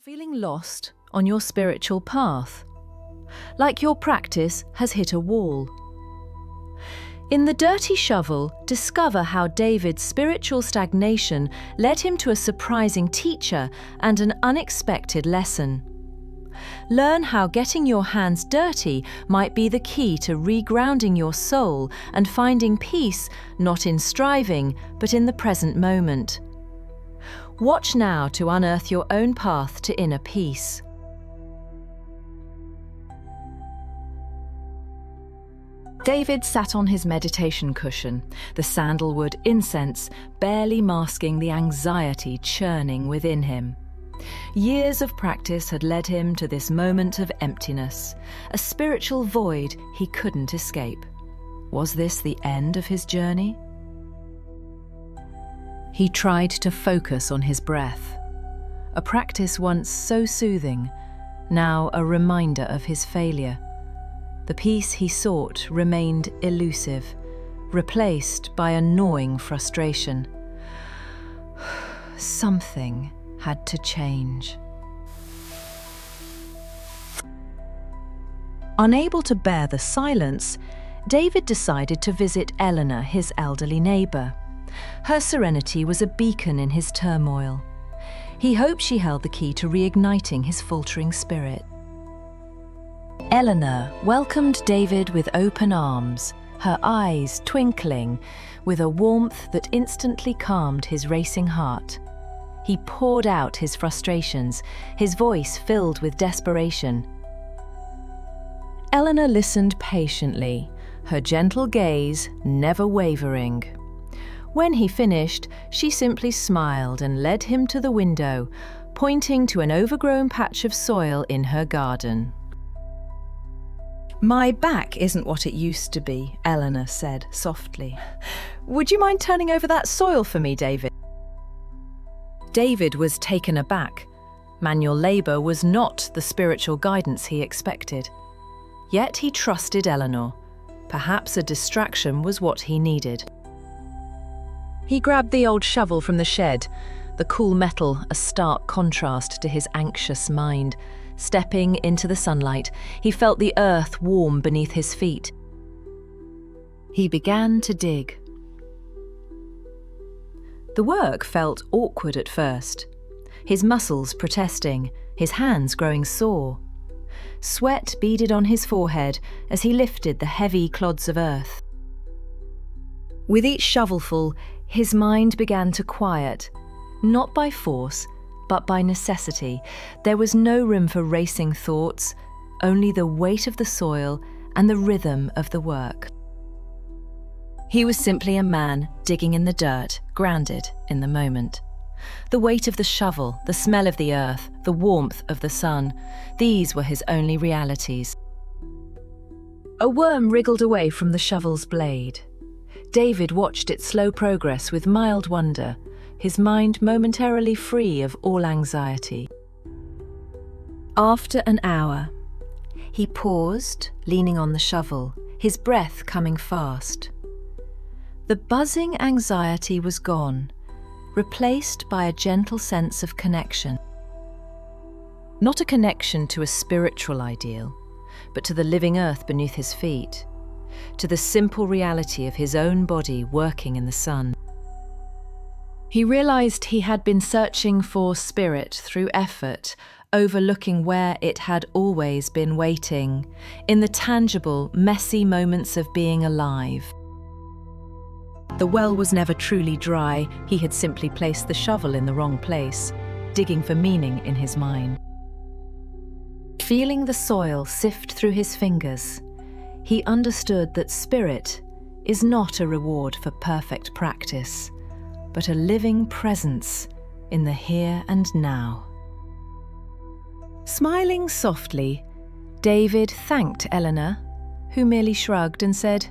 Feeling lost on your spiritual path, like your practice has hit a wall. In The Dirty Shovel, discover how David's spiritual stagnation led him to a surprising teacher and an unexpected lesson. Learn how getting your hands dirty might be the key to regrounding your soul and finding peace not in striving, but in the present moment. Watch now to unearth your own path to inner peace. David sat on his meditation cushion, the sandalwood incense barely masking the anxiety churning within him. Years of practice had led him to this moment of emptiness, a spiritual void he couldn't escape. Was this the end of his journey? He tried to focus on his breath, a practice once so soothing, now a reminder of his failure. The peace he sought remained elusive, replaced by a gnawing frustration. Something had to change. Unable to bear the silence, David decided to visit Eleanor, his elderly neighbour. Her serenity was a beacon in his turmoil. He hoped she held the key to reigniting his faltering spirit. Eleanor welcomed David with open arms, her eyes twinkling with a warmth that instantly calmed his racing heart. He poured out his frustrations, his voice filled with desperation. Eleanor listened patiently, her gentle gaze never wavering. When he finished, she simply smiled and led him to the window, pointing to an overgrown patch of soil in her garden. "My back isn't what it used to be," Eleanor said softly. "Would you mind turning over that soil for me, David?" David was taken aback. Manual labour was not the spiritual guidance he expected. Yet he trusted Eleanor. Perhaps a distraction was what he needed. He grabbed the old shovel from the shed, the cool metal a stark contrast to his anxious mind. Stepping into the sunlight, he felt the earth warm beneath his feet. He began to dig. The work felt awkward at first, his muscles protesting, his hands growing sore. Sweat beaded on his forehead as he lifted the heavy clods of earth. With each shovelful, his mind began to quiet, not by force, but by necessity. There was no room for racing thoughts, only the weight of the soil and the rhythm of the work. He was simply a man digging in the dirt, grounded in the moment. The weight of the shovel, the smell of the earth, the warmth of the sun, these were his only realities. A worm wriggled away from the shovel's blade. David watched its slow progress with mild wonder, his mind momentarily free of all anxiety. After an hour, he paused, leaning on the shovel, his breath coming fast. The buzzing anxiety was gone, replaced by a gentle sense of connection. Not a connection to a spiritual ideal, but to the living earth beneath his feet, to the simple reality of his own body working in the sun. He realized he had been searching for spirit through effort, overlooking where it had always been waiting, in the tangible, messy moments of being alive. The well was never truly dry, he had simply placed the shovel in the wrong place, digging for meaning in his mind. Feeling the soil sift through his fingers, he understood that spirit is not a reward for perfect practice, but a living presence in the here and now. Smiling softly, David thanked Eleanor, who merely shrugged and said,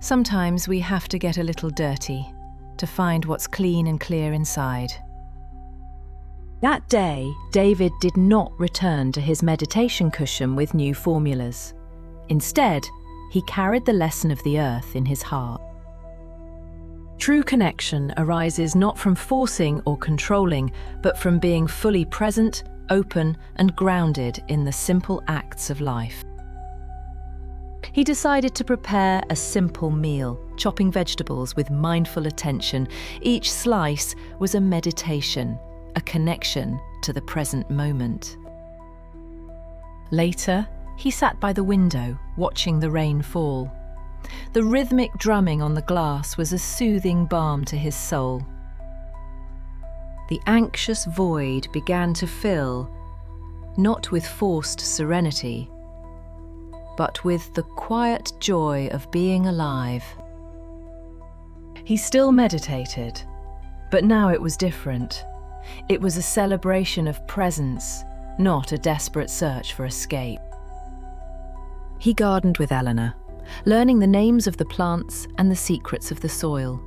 "Sometimes we have to get a little dirty to find what's clean and clear inside." That day, David did not return to his meditation cushion with new formulas. Instead, he carried the lesson of the earth in his heart. True connection arises not from forcing or controlling, but from being fully present, open and grounded in the simple acts of life. He decided to prepare a simple meal, chopping vegetables with mindful attention. Each slice was a meditation, a connection to the present moment. Later, he sat by the window, watching the rain fall. The rhythmic drumming on the glass was a soothing balm to his soul. The anxious void began to fill, not with forced serenity, but with the quiet joy of being alive. He still meditated, but now it was different. It was a celebration of presence, not a desperate search for escape. He gardened with Eleanor, learning the names of the plants and the secrets of the soil.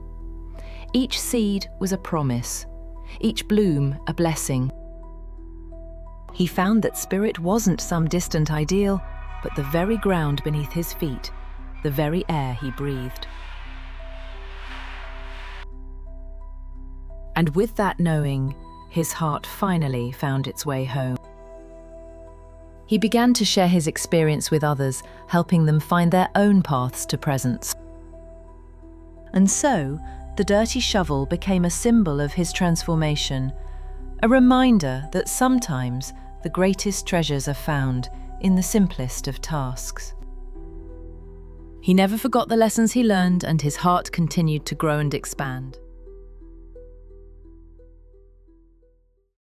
Each seed was a promise, each bloom a blessing. He found that spirit wasn't some distant ideal, but the very ground beneath his feet, the very air he breathed. And with that knowing, his heart finally found its way home. He began to share his experience with others, helping them find their own paths to presence. And so, the dirty shovel became a symbol of his transformation, a reminder that sometimes the greatest treasures are found in the simplest of tasks. He never forgot the lessons he learned, and his heart continued to grow and expand.